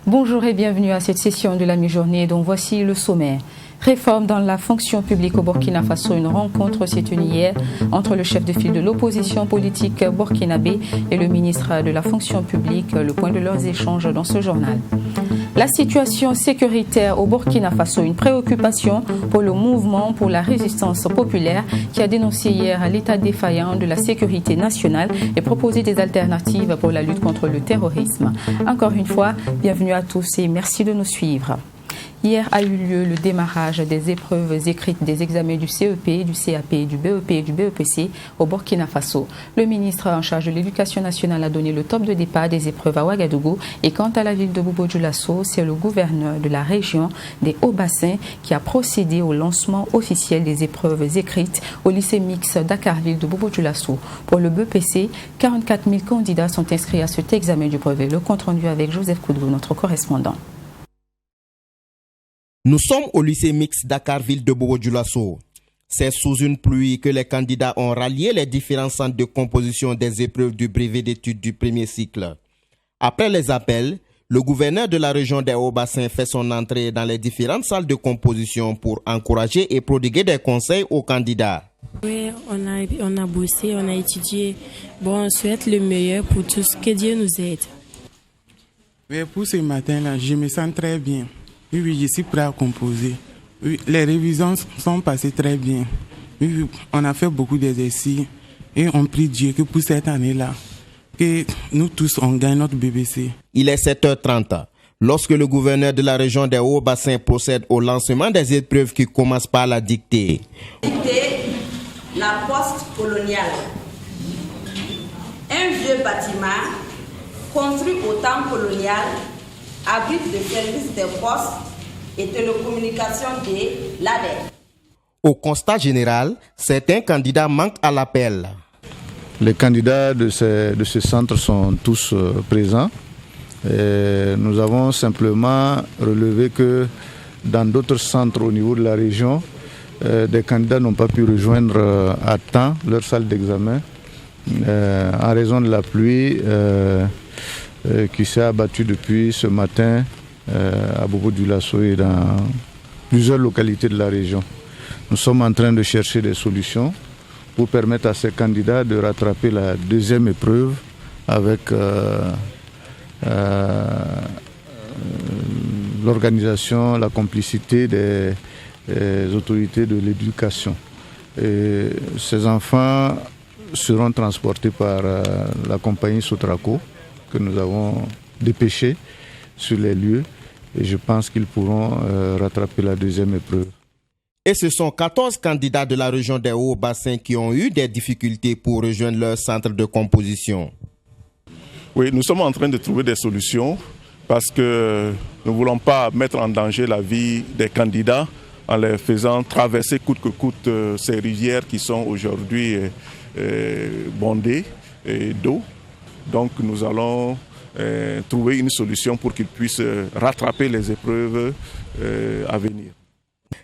Bonjour et bienvenue à cette session de la mi-journée dont voici le sommaire. Réforme dans la fonction publique au Burkina Faso. Une rencontre s'est tenue hier entre le chef de file de l'opposition politique burkinabé et le ministre de la fonction publique. Le point de leurs échanges dans ce journal. La situation sécuritaire au Burkina Faso, une préoccupation pour le mouvement pour la résistance populaire qui a dénoncé hier l'état défaillant de la sécurité nationale et proposé des alternatives pour la lutte contre le terrorisme. Encore une fois, bienvenue à tous et merci de nous suivre. Hier a eu lieu le démarrage des épreuves écrites des examens du CEP, du CAP, du BEP et du BEPC au Burkina Faso. Le ministre en charge de l'Éducation nationale a donné le top de départ des épreuves à Ouagadougou. Et quant à la ville de Bobo-Dioulasso, c'est le gouverneur de la région des Hauts-Bassins qui a procédé au lancement officiel des épreuves écrites au lycée mixte Dakarville de Bobo-Dioulasso. Pour le BEPC, 44 000 candidats sont inscrits à cet examen du brevet. Le compte rendu avec Joseph Koudou, notre correspondant. Nous sommes au lycée mixte Dakarville de Bobo-Dioulasso. C'est sous une pluie que les candidats ont rallié les différents centres de composition des épreuves du brevet d'études du premier cycle. Après les appels, le gouverneur de la région des Hauts-Bassins fait son entrée dans les différentes salles de composition pour encourager et prodiguer des conseils aux candidats. Oui, on a bossé, on a étudié. Bon, on souhaite le meilleur pour tous, que Dieu nous aide. Oui, pour ce matin-là, je me sens très bien. Oui, je suis prêt à composer. Oui, les révisions sont passées très bien. Oui, on a fait beaucoup d'exercices et on prie Dieu que pour cette année-là, que nous tous, on gagne notre BBC. Il est 7h30. Lorsque le gouverneur de la région des Hauts-Bassins procède au lancement des épreuves qui commencent par la dictée. La poste coloniale. Un vieux bâtiment construit au temps colonial abrite le service des postes et télécommunications de l'ADER. Au constat général, certains candidats manquent à l'appel. Les candidats de ce centre sont tous présents. Et nous avons simplement relevé que dans d'autres centres au niveau de la région, des candidats n'ont pas pu rejoindre à temps leur salle d'examen en raison de la pluie qui s'est abattue depuis ce matin à Bobo-Dioulasso et dans plusieurs localités de la région. Nous sommes en train de chercher des solutions pour permettre à ces candidats de rattraper la deuxième épreuve avec l'organisation, la complicité des autorités de l'éducation. Et ces enfants seront transportés par la compagnie Sotraco que nous avons dépêché sur les lieux et je pense qu'ils pourront rattraper la deuxième épreuve. Et ce sont 14 candidats de la région des Hauts-Bassins qui ont eu des difficultés pour rejoindre leur centre de composition. Oui, nous sommes en train de trouver des solutions parce que nous ne voulons pas mettre en danger la vie des candidats en les faisant traverser coûte que coûte ces rivières qui sont aujourd'hui bondées d'eau. Donc nous allons trouver une solution pour qu'ils puissent rattraper les épreuves à venir.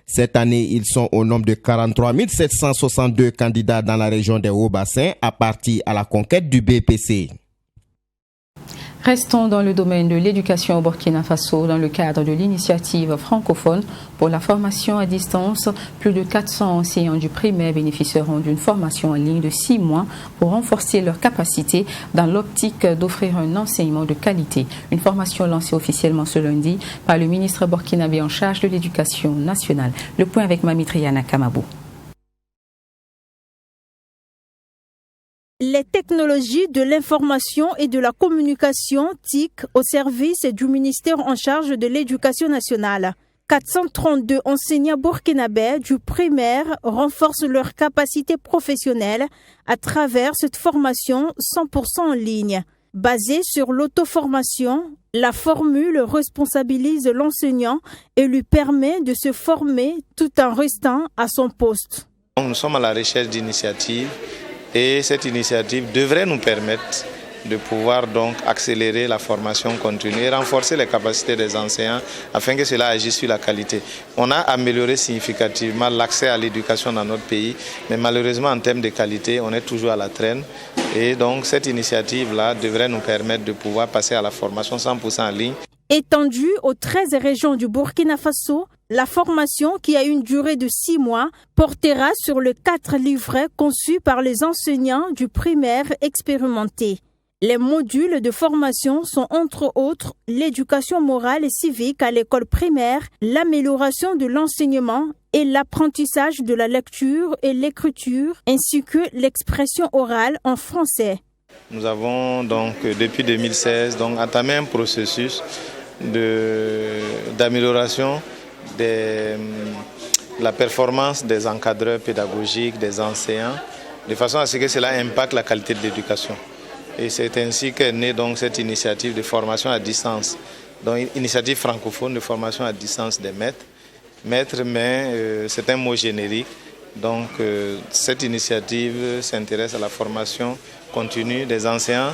Cette année, ils sont au nombre de 43 762 candidats dans la région des Hauts-Bassins à partir à la conquête du BPC. Restons dans le domaine de l'éducation au Burkina Faso dans le cadre de l'initiative francophone pour la formation à distance. Plus de 400 enseignants du primaire bénéficieront d'une formation en ligne de 6 mois pour renforcer leurs capacités dans l'optique d'offrir un enseignement de qualité. Une formation lancée officiellement ce lundi par le ministre burkinabé en charge de l'éducation nationale. Le point avec Mamitriana Kamabou. Les technologies de l'information et de la communication TIC au service du ministère en charge de l'éducation nationale. 432 enseignants burkinabés du primaire renforcent leurs capacités professionnelles à travers cette formation 100% en ligne. Basée sur l'auto-formation, la formule responsabilise l'enseignant et lui permet de se former tout en restant à son poste. Nous sommes à la recherche d'initiatives et cette initiative devrait nous permettre de pouvoir donc accélérer la formation continue et renforcer les capacités des enseignants afin que cela agisse sur la qualité. On a amélioré significativement l'accès à l'éducation dans notre pays, mais malheureusement en termes de qualité, on est toujours à la traîne. Et donc cette initiative-là devrait nous permettre de pouvoir passer à la formation 100% en ligne. Étendue aux 13 régions du Burkina Faso, la formation, qui a une durée de 6 mois, portera sur les 4 livrets conçus par les enseignants du primaire expérimentés. Les modules de formation sont entre autres l'éducation morale et civique à l'école primaire, l'amélioration de l'enseignement et l'apprentissage de la lecture et l'écriture, ainsi que l'expression orale en français. Nous avons donc depuis 2016 entamé un processus d'amélioration de la performance des encadreurs pédagogiques, des enseignants, de façon à ce que cela impacte la qualité de l'éducation. Et c'est ainsi qu'est née donc cette initiative de formation à distance, donc une initiative francophone de formation à distance des maîtres. Maître, mais c'est un mot générique. Donc cette initiative s'intéresse à la formation continue des enseignants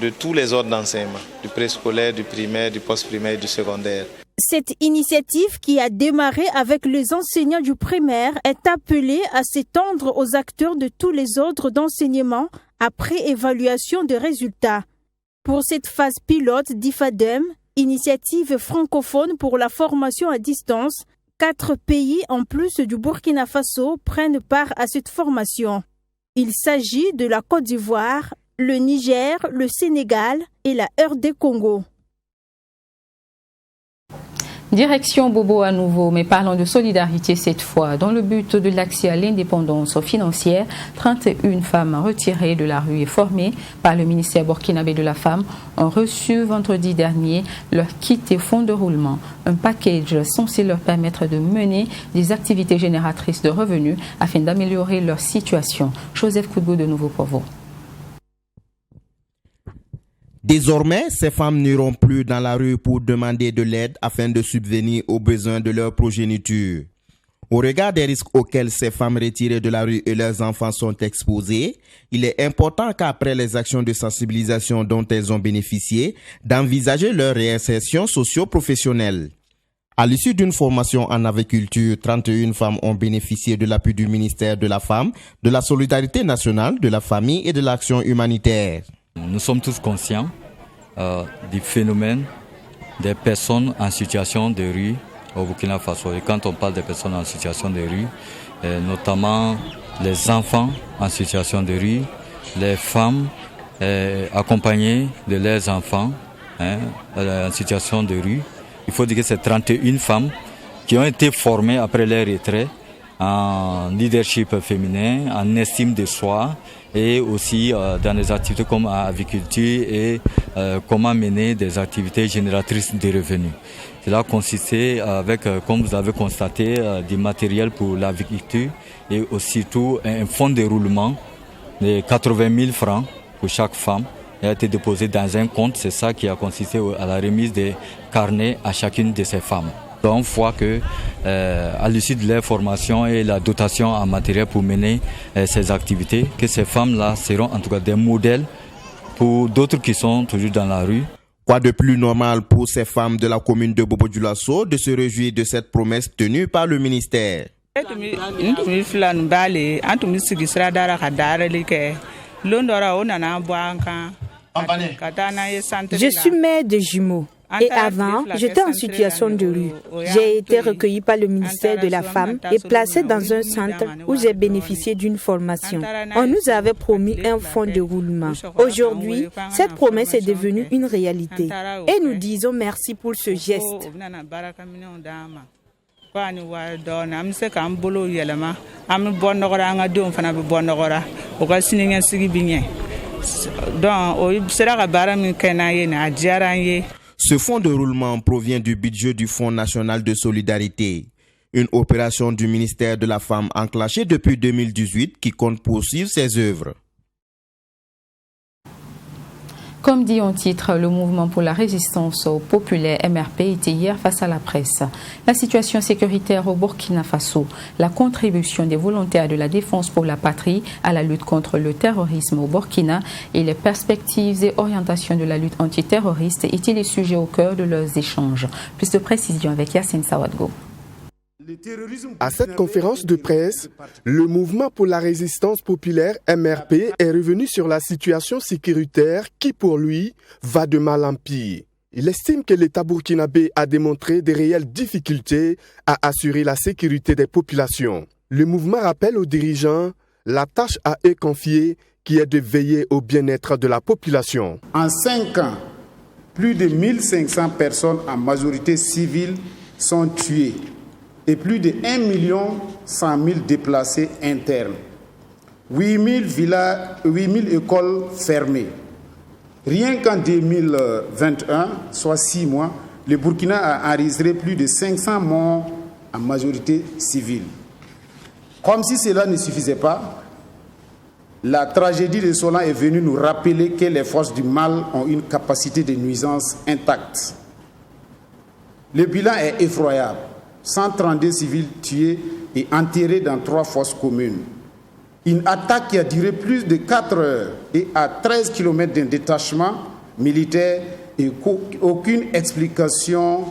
de tous les ordres d'enseignement, du préscolaire, du primaire, du post-primaire et du secondaire. Cette initiative, qui a démarré avec les enseignants du primaire, est appelée à s'étendre aux acteurs de tous les ordres d'enseignement après évaluation des résultats. Pour cette phase pilote d'IFADEM, initiative francophone pour la formation à distance, 4 pays en plus du Burkina Faso prennent part à cette formation. Il s'agit de la Côte d'Ivoire, le Niger, le Sénégal et la RD Congo. Direction Bobo à nouveau, mais parlons de solidarité cette fois. Dans le but de l'accès à l'indépendance financière, 31 femmes retirées de la rue et formées par le ministère burkinabé de la Femme ont reçu vendredi dernier leur kit et fonds de roulement, un package censé leur permettre de mener des activités génératrices de revenus afin d'améliorer leur situation. Joseph Koudou de nouveau pour vous. Désormais, ces femmes n'iront plus dans la rue pour demander de l'aide afin de subvenir aux besoins de leur progéniture. Au regard des risques auxquels ces femmes retirées de la rue et leurs enfants sont exposés, il est important qu'après les actions de sensibilisation dont elles ont bénéficié, d'envisager leur réinsertion socio-professionnelle. À l'issue d'une formation en aviculture, 31 femmes ont bénéficié de l'appui du ministère de la Femme, de la Solidarité nationale, de la Famille et de l'Action humanitaire. Nous sommes tous conscients du phénomène des personnes en situation de rue au Burkina Faso. Et quand on parle des personnes en situation de rue, notamment les enfants en situation de rue, les femmes accompagnées de leurs enfants en situation de rue. Il faut dire que c'est 31 femmes qui ont été formées après leur retrait en leadership féminin, en estime de soi, et aussi dans des activités comme aviculture et comment mener des activités génératrices de revenus. Cela consistait avec, comme vous avez constaté, du matériel pour l'aviculture et aussi tout un fonds de roulement de 80 000 francs pour chaque femme. Il a été déposé dans un compte, c'est ça qui a consisté à la remise des carnets à chacune de ces femmes. On voit que à l'issue de leur formation et la dotation en matériel pour mener ces activités, que ces femmes-là seront en tout cas des modèles pour d'autres qui sont toujours dans la rue. Quoi de plus normal pour ces femmes de la commune de Bobo-Dioulasso de se réjouir de cette promesse tenue par le ministère. Je suis mère de jumeaux. Et avant, j'étais en situation de rue. J'ai été recueillie par le ministère de la Femme et placée dans un centre où j'ai bénéficié d'une formation. On nous avait promis un fonds de roulement. Aujourd'hui, cette promesse est devenue une réalité. Et nous disons merci pour ce geste. Ce fonds de roulement provient du budget du Fonds national de solidarité, une opération du ministère de la Femme enclenchée depuis 2018 qui compte poursuivre ses œuvres. Comme dit en titre, le mouvement pour la résistance populaire MRP était hier face à la presse. La situation sécuritaire au Burkina Faso, la contribution des volontaires de la défense pour la patrie à la lutte contre le terrorisme au Burkina et les perspectives et orientations de la lutte antiterroriste étaient les sujets au cœur de leurs échanges. Plus de précisions avec Yassine Sawadgo. À cette conférence de presse, le mouvement pour la résistance populaire MRP est revenu sur la situation sécuritaire qui, pour lui, va de mal en pire. Il estime que l'État burkinabé a démontré de réelles difficultés à assurer la sécurité des populations. Le mouvement rappelle aux dirigeants la tâche à eux confiée qui est de veiller au bien-être de la population. En 5 ans, plus de 1500 personnes, en majorité civiles, sont tuées et plus de 1 100 000 déplacés internes. 8 000 écoles fermées. Rien qu'en 2021, soit 6 mois, le Burkina a enregistré plus de 500 morts, en majorité civiles. Comme si cela ne suffisait pas, la tragédie de Solan est venue nous rappeler que les forces du mal ont une capacité de nuisance intacte. Le bilan est effroyable. 132 civils tués et enterrés dans 3 fosses communes. Une attaque qui a duré plus de 4 heures et à 13 km d'un détachement militaire et aucune explication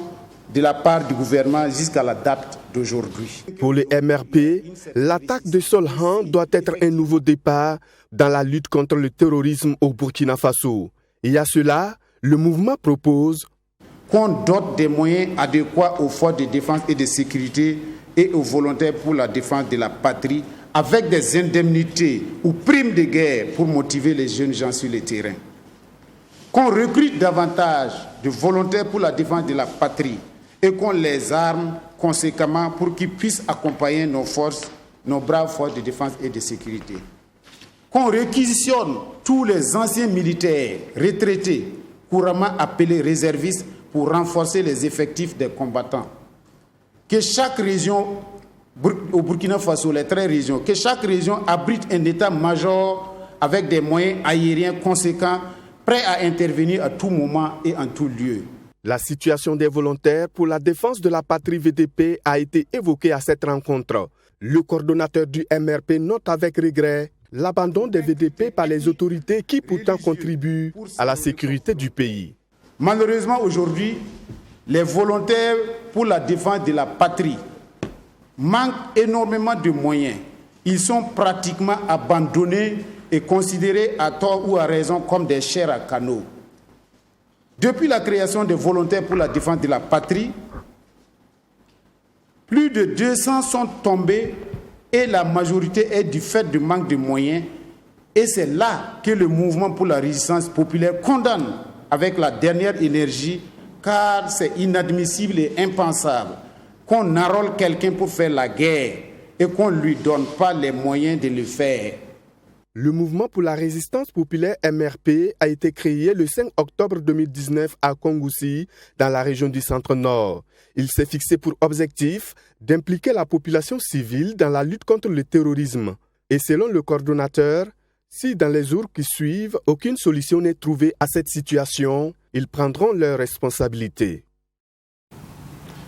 de la part du gouvernement jusqu'à la date d'aujourd'hui. Pour le MRP, l'attaque de Solhan doit être un nouveau départ dans la lutte contre le terrorisme au Burkina Faso. Et à cela, le mouvement propose qu'on dote des moyens adéquats aux forces de défense et de sécurité et aux volontaires pour la défense de la patrie avec des indemnités ou primes de guerre pour motiver les jeunes gens sur le terrain. Qu'on recrute davantage de volontaires pour la défense de la patrie et qu'on les arme conséquemment pour qu'ils puissent accompagner nos forces, nos braves forces de défense et de sécurité. Qu'on réquisitionne tous les anciens militaires retraités, couramment appelés réservistes, pour renforcer les effectifs des combattants. Que chaque région, au Burkina Faso, les 13 régions, que chaque région abrite un état-major avec des moyens aériens conséquents, prêts à intervenir à tout moment et en tout lieu. La situation des volontaires pour la défense de la patrie VDP a été évoquée à cette rencontre. Le coordonnateur du MRP note avec regret l'abandon des VDP par les autorités qui pourtant contribuent à la sécurité du pays. Malheureusement, aujourd'hui, les volontaires pour la défense de la patrie manquent énormément de moyens. Ils sont pratiquement abandonnés et considérés à tort ou à raison comme des chairs à canon. Depuis la création des volontaires pour la défense de la patrie, plus de 200 sont tombés et la majorité est du fait du manque de moyens. Et c'est là que le mouvement pour la résistance populaire condamne avec la dernière énergie, car c'est inadmissible et impensable qu'on enrôle quelqu'un pour faire la guerre et qu'on ne lui donne pas les moyens de le faire. Le mouvement pour la résistance populaire MRP a été créé le 5 octobre 2019 à Kongoussi, dans la région du Centre-Nord. Il s'est fixé pour objectif d'impliquer la population civile dans la lutte contre le terrorisme. Et selon le coordonnateur, si dans les jours qui suivent, aucune solution n'est trouvée à cette situation, ils prendront leurs responsabilités.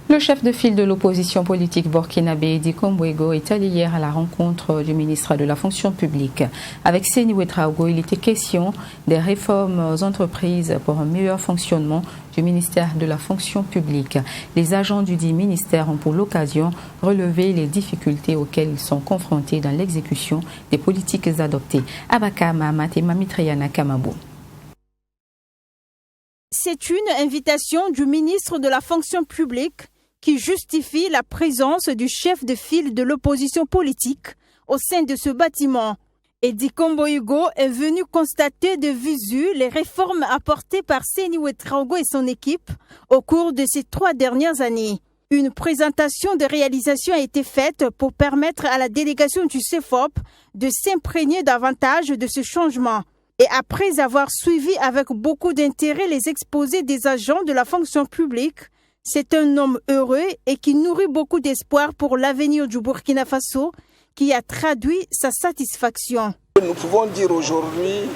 Le chef de file de l'opposition politique burkinabé, Dikombo Ego, est allé hier à la rencontre du ministre de la fonction publique. Avec Seni Ouedraogo, il était question des réformes entreprises pour un meilleur fonctionnement du ministère de la fonction publique. Les agents du dit ministère ont pour l'occasion relevé les difficultés auxquelles ils sont confrontés dans l'exécution des politiques adoptées. Abaka Mahamat et Mamitriana Kamabou. C'est une invitation du ministre de la fonction publique qui justifie la présence du chef de file de l'opposition politique au sein de ce bâtiment. Et Dikombo Ego est venu constater de visu les réformes apportées par Seni Ouedraogo et son équipe au cours de ces 3 dernières années. Une présentation de réalisation a été faite pour permettre à la délégation du CEFOP de s'imprégner davantage de ce changement. Et après avoir suivi avec beaucoup d'intérêt les exposés des agents de la fonction publique, c'est un homme heureux et qui nourrit beaucoup d'espoir pour l'avenir du Burkina Faso, qui a traduit sa satisfaction. Nous pouvons dire aujourd'hui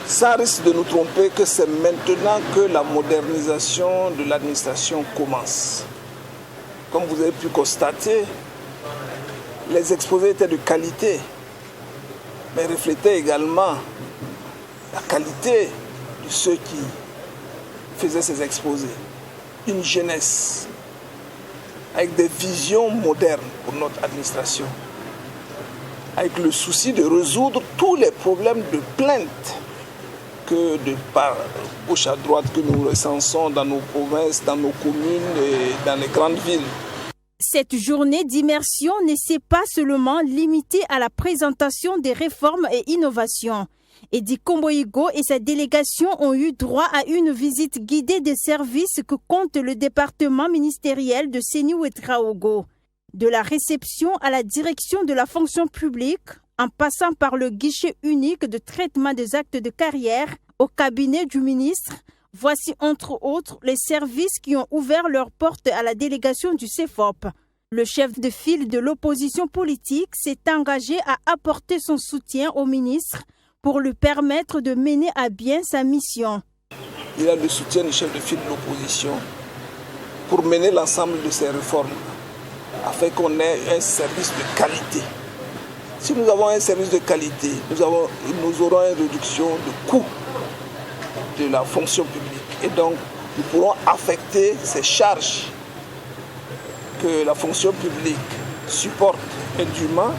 sans risque de nous tromper, que c'est maintenant que la modernisation de l'administration commence. Comme vous avez pu constater, les exposés étaient de qualité, mais reflétaient également la qualité de ceux qui faisaient ces exposés. Une jeunesse avec des visions modernes pour notre administration, avec le souci de résoudre tous les problèmes de plainte que de par gauche à droite que nous recensons dans nos provinces, dans nos communes et dans les grandes villes. Cette journée d'immersion ne s'est pas seulement limitée à la présentation des réformes et innovations. Edi Komboigo et sa délégation ont eu droit à une visite guidée des services que compte le département ministériel de Séni-Ouedraogo. De la réception à la direction de la fonction publique, en passant par le guichet unique de traitement des actes de carrière au cabinet du ministre, voici entre autres les services qui ont ouvert leurs portes à la délégation du CEFOP. Le chef de file de l'opposition politique s'est engagé à apporter son soutien au ministre pour lui permettre de mener à bien sa mission. Il a le soutien du chef de file de l'opposition pour mener l'ensemble de ces réformes afin qu'on ait un service de qualité. Si nous avons un service de qualité, nous aurons une réduction de coûts de la fonction publique. Et donc, nous pourrons affecter ces charges que la fonction publique supporte indûment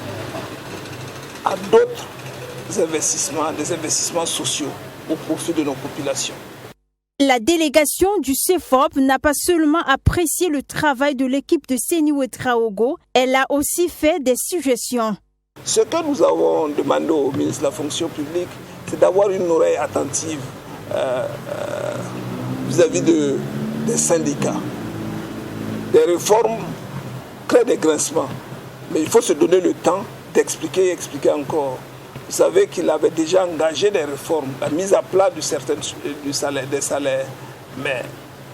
à d'autres investissements, des investissements sociaux au profit de nos populations. La délégation du CEFOP n'a pas seulement apprécié le travail de l'équipe de Séni-Ouedraogo, elle a aussi fait des suggestions. Ce que nous avons demandé au ministre de la fonction publique, c'est d'avoir une oreille attentive vis-à-vis des syndicats. Des réformes créent des grincements, mais il faut se donner le temps d'expliquer et expliquer encore. Vous savez qu'il avait déjà engagé des réformes, la mise à plat des salaires, mais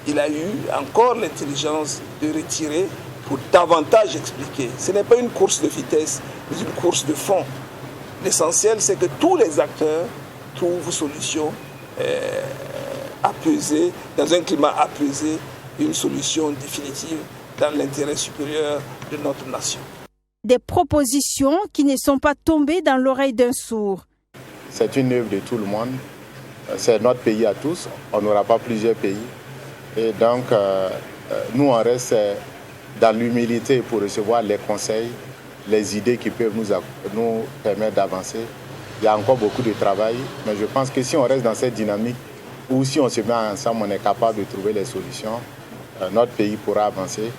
il a eu encore l'intelligence de retirer pour davantage expliquer. Ce n'est pas une course de vitesse, mais une course de fond. L'essentiel, c'est que tous les acteurs trouvent solution apaisée, dans un climat apaisé, une solution définitive dans l'intérêt supérieur de notre nation. Des propositions qui ne sont pas tombées dans l'oreille d'un sourd. C'est une œuvre de tout le monde. C'est notre pays à tous. On n'aura pas plusieurs pays. Et donc, nous, on reste dans l'humilité pour recevoir les conseils, les idées qui peuvent nous permettre d'avancer. Il y a encore beaucoup de travail, mais je pense que si on reste dans cette dynamique, ou si on se met ensemble, on est capable de trouver les solutions, notre pays pourra avancer.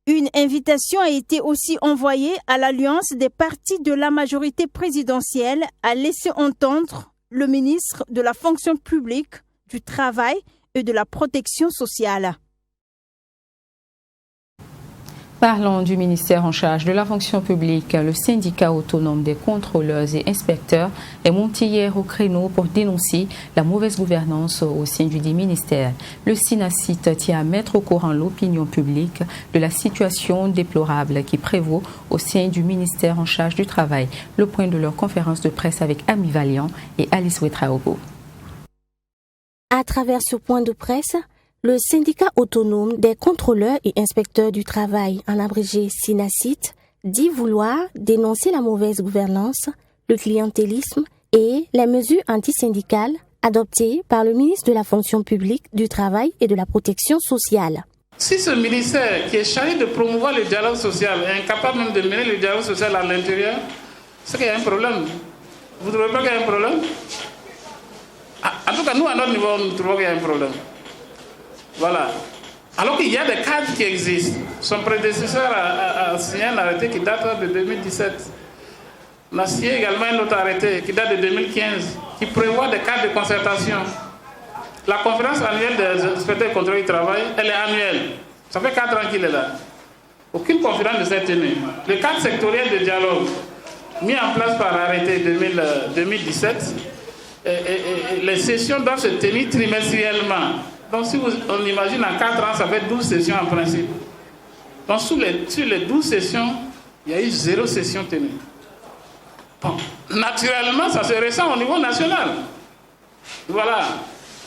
Une invitation a été aussi envoyée à l'Alliance des partis de la majorité présidentielle à laisser entendre le ministre de la fonction publique, du travail et de la protection sociale. Parlons du ministère en charge de la fonction publique. Le syndicat autonome des contrôleurs et inspecteurs est monté hier au créneau pour dénoncer la mauvaise gouvernance au sein du dit ministère. Le SINACIT tient à mettre au courant l'opinion publique de la situation déplorable qui prévaut au sein du ministère en charge du travail. Le point de leur conférence de presse avec Ami Valiant et Alice Ouedraogo. À travers ce point de presse, le syndicat autonome des contrôleurs et inspecteurs du travail, en abrégé SINACIT, dit vouloir dénoncer la mauvaise gouvernance, le clientélisme et les mesures antisyndicales adoptées par le ministre de la fonction publique, du travail et de la protection sociale. Si ce ministère qui est chargé de promouvoir le dialogue social est incapable même de mener le dialogue social à l'intérieur, c'est qu'il y a un problème. Vous ne trouvez pas qu'il y a un problème? En tout cas, nous, à notre niveau, nous trouvons qu'il y a un problème. Voilà. Alors qu'il y a des cadres qui existent. Son prédécesseur a signé un arrêté qui date de 2017. On a signé également un autre arrêté qui date de 2015, qui prévoit des cadres de concertation. La conférence annuelle des inspecteurs et contrôleurs du travail, elle est annuelle. Ça fait 4 ans qu'il est là. Aucune conférence ne s'est tenue. Le cadre sectoriel de dialogue, mis en place par arrêté 2017, et les sessions doivent se tenir trimestriellement. Donc si on imagine en 4 ans, ça fait 12 sessions en principe. Donc sur les 12 sessions, il y a eu 0 session tenue. Bon, naturellement, ça se ressent au niveau national. Voilà.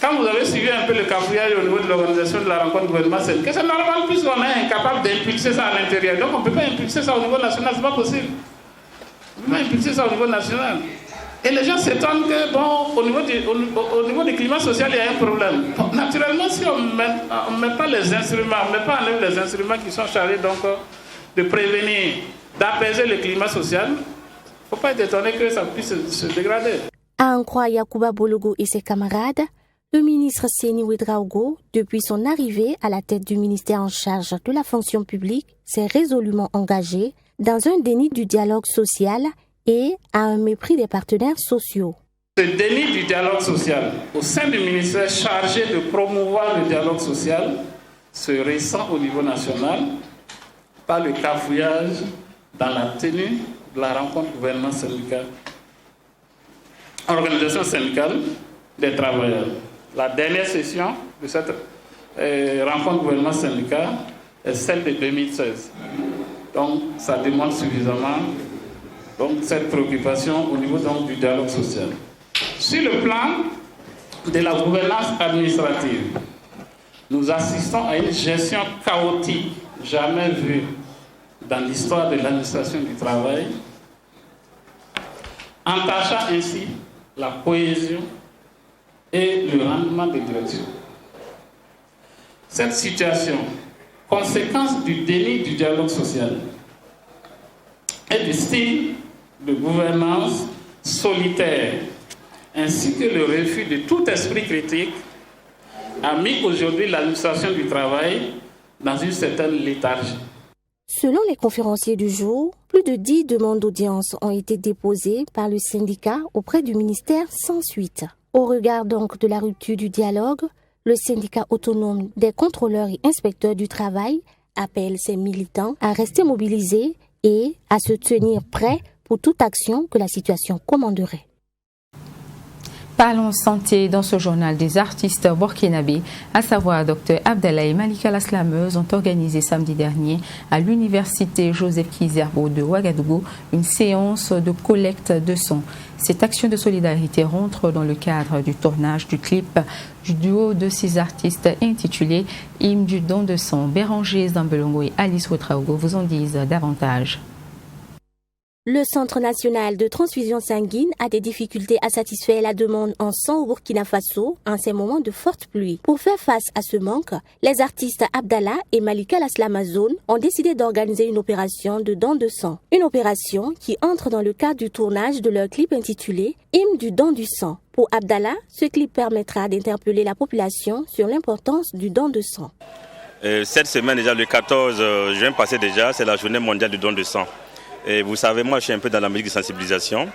Quand vous avez suivi un peu le cafouillage au niveau de l'organisation de la rencontre gouvernement-syndicat, c'est normal puisqu'on est incapable d'impulser ça à l'intérieur. Donc on ne peut pas impulser ça au niveau national, ce n'est pas possible. On ne peut pas impulser ça au niveau national. Et les gens s'étonnent que, bon, au niveau du climat social, il y a un problème. Bon, naturellement, si on ne met pas les instruments, on ne met pas en œuvre les instruments qui sont chargés donc, de prévenir, d'apaiser le climat social, il ne faut pas être étonné que ça puisse se dégrader. À en croire Yacouba Bologo et ses camarades, le ministre Seni Ouedraogo, depuis son arrivée à la tête du ministère en charge de la fonction publique, s'est résolument engagé dans un déni du dialogue social et à un mépris des partenaires sociaux. Ce déni du dialogue social au sein du ministère chargé de promouvoir le dialogue social se ressent au niveau national par le cafouillage dans la tenue de la rencontre gouvernement syndicale, organisation syndicale des travailleurs. La dernière session de cette rencontre gouvernement syndical est celle de 2016. Donc ça démontre suffisamment cette préoccupation au niveau du dialogue social. Sur le plan de la gouvernance administrative, nous assistons à une gestion chaotique jamais vue dans l'histoire de l'administration du travail, entachant ainsi la cohésion et le rendement des directions. Cette situation, conséquence du déni du dialogue social et du style de gouvernance solitaire, ainsi que le refus de tout esprit critique, a mis aujourd'hui l'administration du travail dans une certaine léthargie. Selon les conférenciers du jour, plus de 10 demandes d'audience ont été déposées par le syndicat auprès du ministère sans suite. Au regard donc de la rupture du dialogue, le syndicat autonome des contrôleurs et inspecteurs du travail appelle ses militants à rester mobilisés et à se tenir prêts pour toute action que la situation commanderait. Parlons santé dans ce journal. Des artistes burkinabés, à savoir Dr Abdallah et Malika la Slameuse, ont organisé samedi dernier à l'université Joseph Kizerbo de Ouagadougou une séance de collecte de sang. Cette action de solidarité rentre dans le cadre du tournage du clip du duo de 6 artistes intitulé « Hymne du don de sang ». Béranger Zambelongo et Alice Ouedraogo vous en disent davantage. Le Centre national de transfusion sanguine a des difficultés à satisfaire la demande en sang au Burkina Faso en ces moments de forte pluie. Pour faire face à ce manque, les artistes Abdallah et Malika la Slameuse ont décidé d'organiser une opération de don de sang. Une opération qui entre dans le cadre du tournage de leur clip intitulé « Hymne du don du sang ». Pour Abdallah, ce clip permettra d'interpeller la population sur l'importance du don de sang. Cette semaine déjà, le 14 juin passé déjà, c'est la journée mondiale du don de sang. Et vous savez, moi je suis un peu dans la musique de sensibilisation.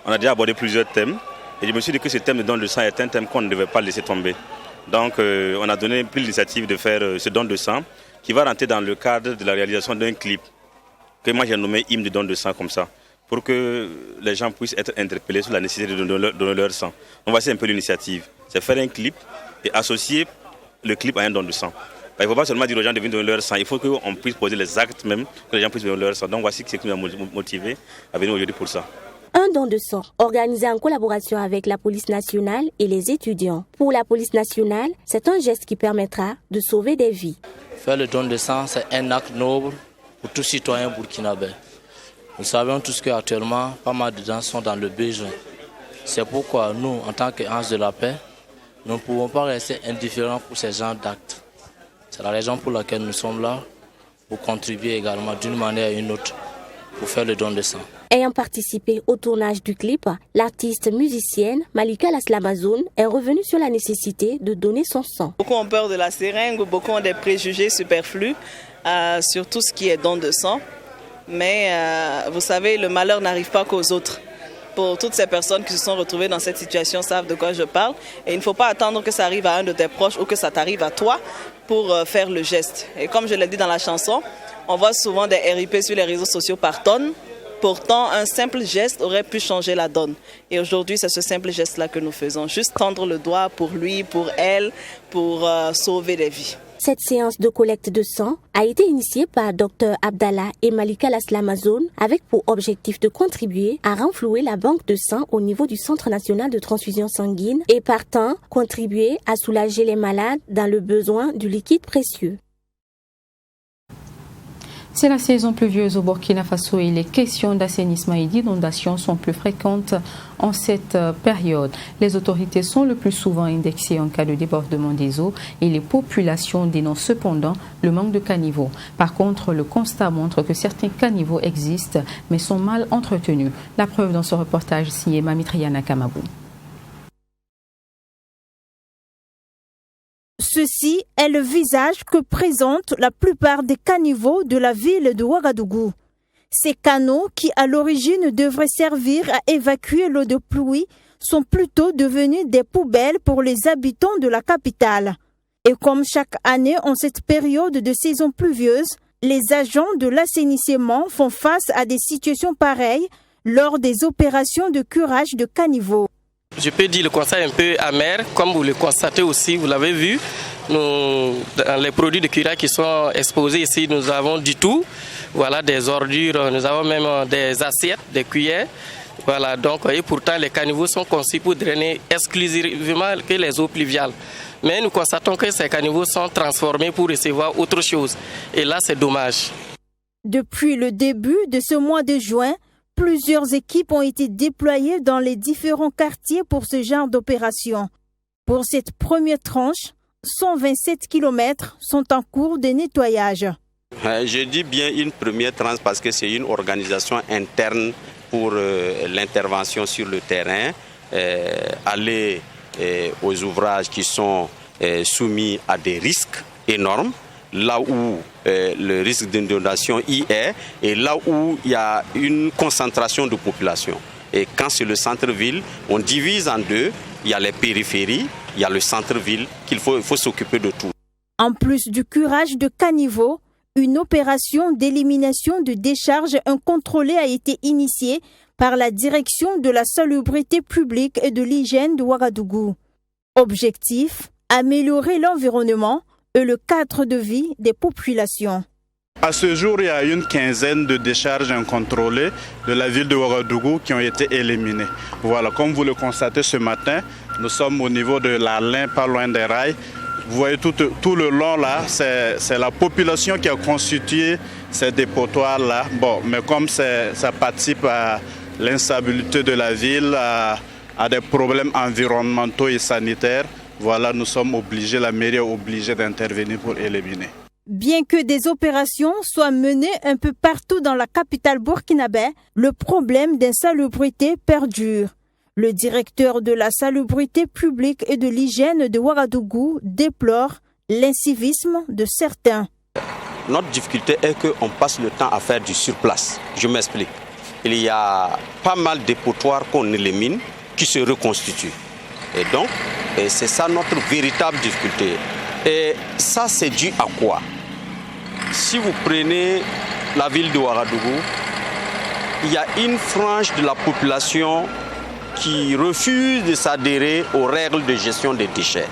On a déjà abordé plusieurs thèmes. Et je me suis dit que ce thème de don de sang est un thème qu'on ne devait pas laisser tomber. Donc on a donné plus l'initiative de faire ce don de sang qui va rentrer dans le cadre de la réalisation d'un clip que moi j'ai nommé Hymne du don de sang comme ça, pour que les gens puissent être interpellés sur la nécessité de donner leur sang. Donc voici un peu l'initiative. C'est faire un clip et associer le clip à un don de sang. Il ne faut pas seulement dire aux gens de venir donner leur sang, il faut qu'on puisse poser les actes même, que les gens puissent donner leur sang. Donc voici ce qui nous a motivé à venir aujourd'hui pour ça. Un don de sang organisé en collaboration avec la police nationale et les étudiants. Pour la police nationale, c'est un geste qui permettra de sauver des vies. Faire le don de sang, c'est un acte noble pour tout citoyen burkinabé. Nous savons tous qu'actuellement, pas mal de gens sont dans le besoin. C'est pourquoi nous, en tant qu'anges de la paix, nous ne pouvons pas rester indifférents pour ces genres d'actes. C'est la raison pour laquelle nous sommes là, pour contribuer également d'une manière ou une autre pour faire le don de sang. Ayant participé au tournage du clip, l'artiste musicienne Malika la Slameuse est revenue sur la nécessité de donner son sang. Beaucoup ont peur de la seringue, beaucoup ont des préjugés superflus sur tout ce qui est don de sang. Mais vous savez, le malheur n'arrive pas qu'aux autres. Pour toutes ces personnes qui se sont retrouvées dans cette situation savent de quoi je parle. Et il ne faut pas attendre que ça arrive à un de tes proches ou que ça t'arrive à toi pour faire le geste. Et comme je l'ai dit dans la chanson, on voit souvent des RIP sur les réseaux sociaux par tonnes. Pourtant, un simple geste aurait pu changer la donne. Et aujourd'hui, c'est ce simple geste-là que nous faisons. Juste tendre le doigt pour lui, pour elle, pour sauver des vies. Cette séance de collecte de sang a été initiée par Dr Abdallah et Malika Laslamazone avec pour objectif de contribuer à renflouer la banque de sang au niveau du Centre national de transfusion sanguine et partant contribuer à soulager les malades dans le besoin du liquide précieux. C'est la saison pluvieuse au Burkina Faso et les questions d'assainissement et d'inondation sont plus fréquentes en cette période. Les autorités sont le plus souvent indexées en cas de débordement des eaux et les populations dénoncent cependant le manque de caniveaux. Par contre, le constat montre que certains caniveaux existent mais sont mal entretenus. La preuve dans ce reportage signé Mamitriana Kamabou. Ceci est le visage que présentent la plupart des caniveaux de la ville de Ouagadougou. Ces canaux, qui à l'origine devraient servir à évacuer l'eau de pluie, sont plutôt devenus des poubelles pour les habitants de la capitale. Et comme chaque année en cette période de saison pluvieuse, les agents de l'assainissement font face à des situations pareilles lors des opérations de curage de caniveaux. Je peux dire le constat est un peu amer, comme vous le constatez aussi, vous l'avez vu. Dans les produits de curage qui sont exposés ici, nous avons du tout. Voilà, des ordures, nous avons même des assiettes, des cuillères. Voilà, donc, et pourtant les caniveaux sont conçus pour drainer exclusivement que les eaux pluviales. Mais nous constatons que ces caniveaux sont transformés pour recevoir autre chose. Et là, c'est dommage. Depuis le début de ce mois de juin, plusieurs équipes ont été déployées dans les différents quartiers pour ce genre d'opération. Pour cette première tranche, 127 km sont en cours de nettoyage. Je dis bien une première tranche parce que c'est une organisation interne pour l'intervention sur le terrain, aller aux ouvrages qui sont soumis à des risques énormes, là où le risque d'inondation y est et là où il y a une concentration de population. Et quand c'est le centre-ville, on divise en deux, il y a les périphéries, il y a le centre-ville, il faut s'occuper de tout. En plus du curage de caniveaux, une opération d'élimination de décharges incontrôlée a été initiée par la direction de la salubrité publique et de l'hygiène de Ouagadougou. Objectif, améliorer l'environnement et le cadre de vie des populations. À ce jour, il y a une quinzaine de décharges incontrôlées de la ville de Ouagadougou qui ont été éliminées. Voilà, comme vous le constatez ce matin, nous sommes au niveau de la Lin, pas loin des rails. Vous voyez tout le long là, c'est la population qui a constitué ces dépotoirs là. Bon, mais comme ça participe à l'instabilité de la ville, à des problèmes environnementaux et sanitaires, voilà, nous sommes obligés, la mairie est obligée d'intervenir pour éliminer. Bien que des opérations soient menées un peu partout dans la capitale burkinabé, le problème d'insalubrité perdure. Le directeur de la salubrité publique et de l'hygiène de Ouagadougou déplore l'incivisme de certains. Notre difficulté est qu'on passe le temps à faire du surplace. Je m'explique. Il y a pas mal de dépotoirs qu'on élimine qui se reconstituent. Et donc, c'est ça notre véritable difficulté. Et ça, c'est dû à quoi? Si vous prenez la ville de Ouagadougou, il y a une frange de la population qui refuse de s'adhérer aux règles de gestion des déchets.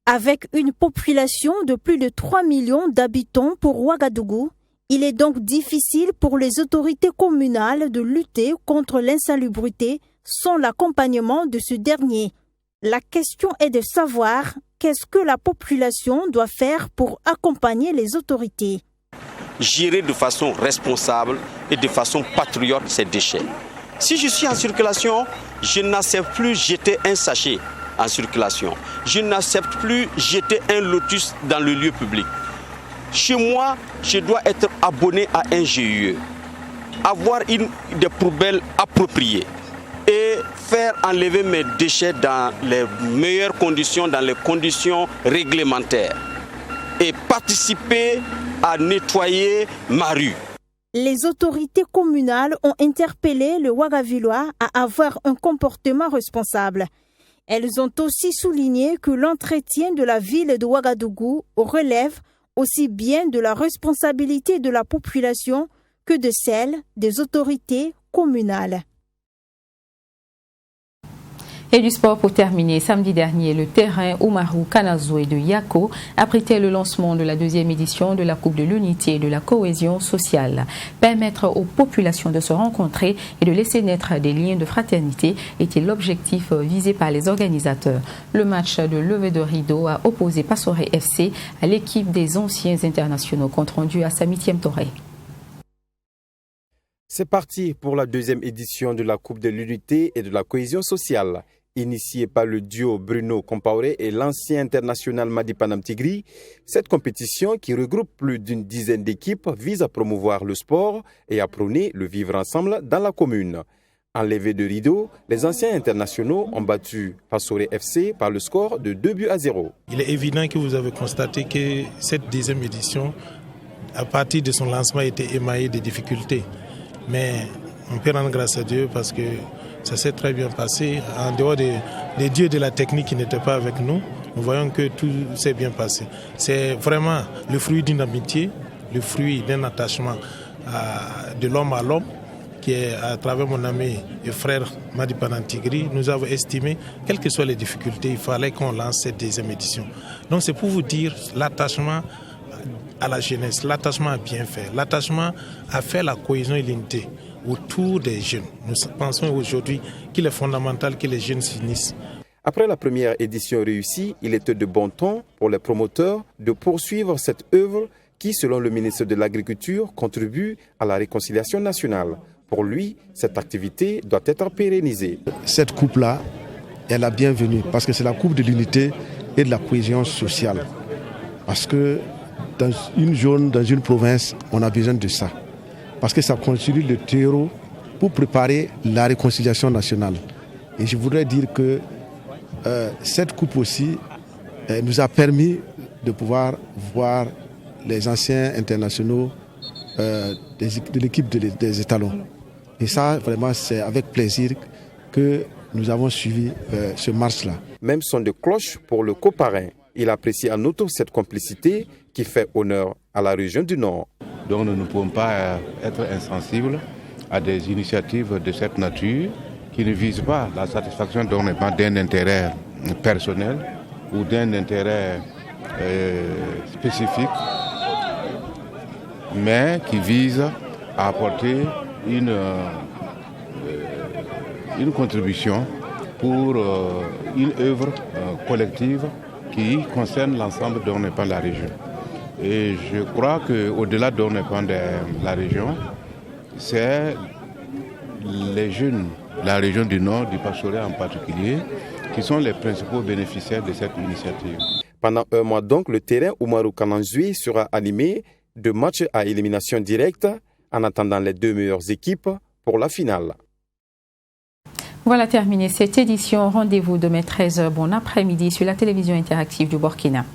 Avec une population de plus de 3 millions d'habitants pour Ouagadougou, il est donc difficile pour les autorités communales de lutter contre l'insalubrité sans l'accompagnement de ce dernier. La question est de savoir qu'est-ce que la population doit faire pour accompagner les autorités. Gérer de façon responsable et de façon patriote ces déchets. Si je suis en circulation, je n'accepte plus jeter un sachet en circulation. Je n'accepte plus jeter un lotus dans le lieu public. Chez moi, je dois être abonné à un GIE, avoir des poubelles appropriées et faire enlever mes déchets dans les meilleures conditions, dans les conditions réglementaires et participer à nettoyer ma rue. Les autorités communales ont interpellé le Ouagavillois à avoir un comportement responsable. Elles ont aussi souligné que l'entretien de la ville de Ouagadougou relève aussi bien de la responsabilité de la population que de celle des autorités communales. Et du sport pour terminer, samedi dernier, le terrain Oumarou Kanazoué de Yako abritait le lancement de la 2e édition de la Coupe de l'Unité et de la Cohésion sociale. Permettre aux populations de se rencontrer et de laisser naître des liens de fraternité était l'objectif visé par les organisateurs. Le match de levée de rideau a opposé Passoré FC à l'équipe des anciens internationaux, compte rendu à Samy Touré. C'est parti pour la 2e édition de la Coupe de l'Unité et de la Cohésion sociale. Initiée par le duo Bruno Compaoré et l'ancien international Madi Panam Tigri, cette compétition qui regroupe plus d'une dizaine d'équipes vise à promouvoir le sport et à prôner le vivre ensemble dans la commune. En levée de rideau, les anciens internationaux ont battu Passoré FC par le score de 2-0. Il est évident que vous avez constaté que cette 2e édition, à partir de son lancement, était émaillée de difficultés. Mais on peut rendre grâce à Dieu parce que ça s'est très bien passé. En dehors des dieux de la technique qui n'étaient pas avec nous, nous voyons que tout s'est bien passé. C'est vraiment le fruit d'une amitié, le fruit d'un attachement de l'homme à l'homme, qui est à travers mon ami et frère Madi Panam Tigri. Nous avons estimé, quelles que soient les difficultés, il fallait qu'on lance cette 2e édition. Donc c'est pour vous dire l'attachement à la jeunesse, l'attachement à bien faire, l'attachement à faire la cohésion et l'unité autour des jeunes. Nous pensons aujourd'hui qu'il est fondamental que les jeunes s'unissent. Après la première édition réussie, il était de bon ton pour les promoteurs de poursuivre cette œuvre qui, selon le ministre de l'Agriculture, contribue à la réconciliation nationale. Pour lui, cette activité doit être pérennisée. Cette coupe-là est la bienvenue parce que c'est la coupe de l'unité et de la cohésion sociale. Parce que dans une zone, dans une province, on a besoin de ça. Parce que ça constitue le terreau pour préparer la réconciliation nationale. Et je voudrais dire que cette coupe aussi nous a permis de pouvoir voir les anciens internationaux de l'équipe des étalons. Et ça, vraiment, c'est avec plaisir que nous avons suivi ce marche-là. Même son de cloche pour le coparrain. Il apprécie en outre cette complicité qui fait honneur à la région du Nord. Donc nous ne pouvons pas être insensibles à des initiatives de cette nature qui ne visent pas la satisfaction d'un intérêt personnel ou d'un intérêt spécifique, mais qui visent à apporter une contribution pour une œuvre collective qui concerne l'ensemble de la région. Et je crois qu'au-delà de la région, c'est les jeunes, la région du Nord, du Passoré en particulier, qui sont les principaux bénéficiaires de cette initiative. Pendant un mois donc, le terrain Oumarou Kanazoué sera animé de matchs à élimination directe en attendant les 2 meilleures équipes pour la finale. Voilà terminé cette édition. Rendez-vous demain 13h. Bon après-midi sur la télévision interactive du Burkina.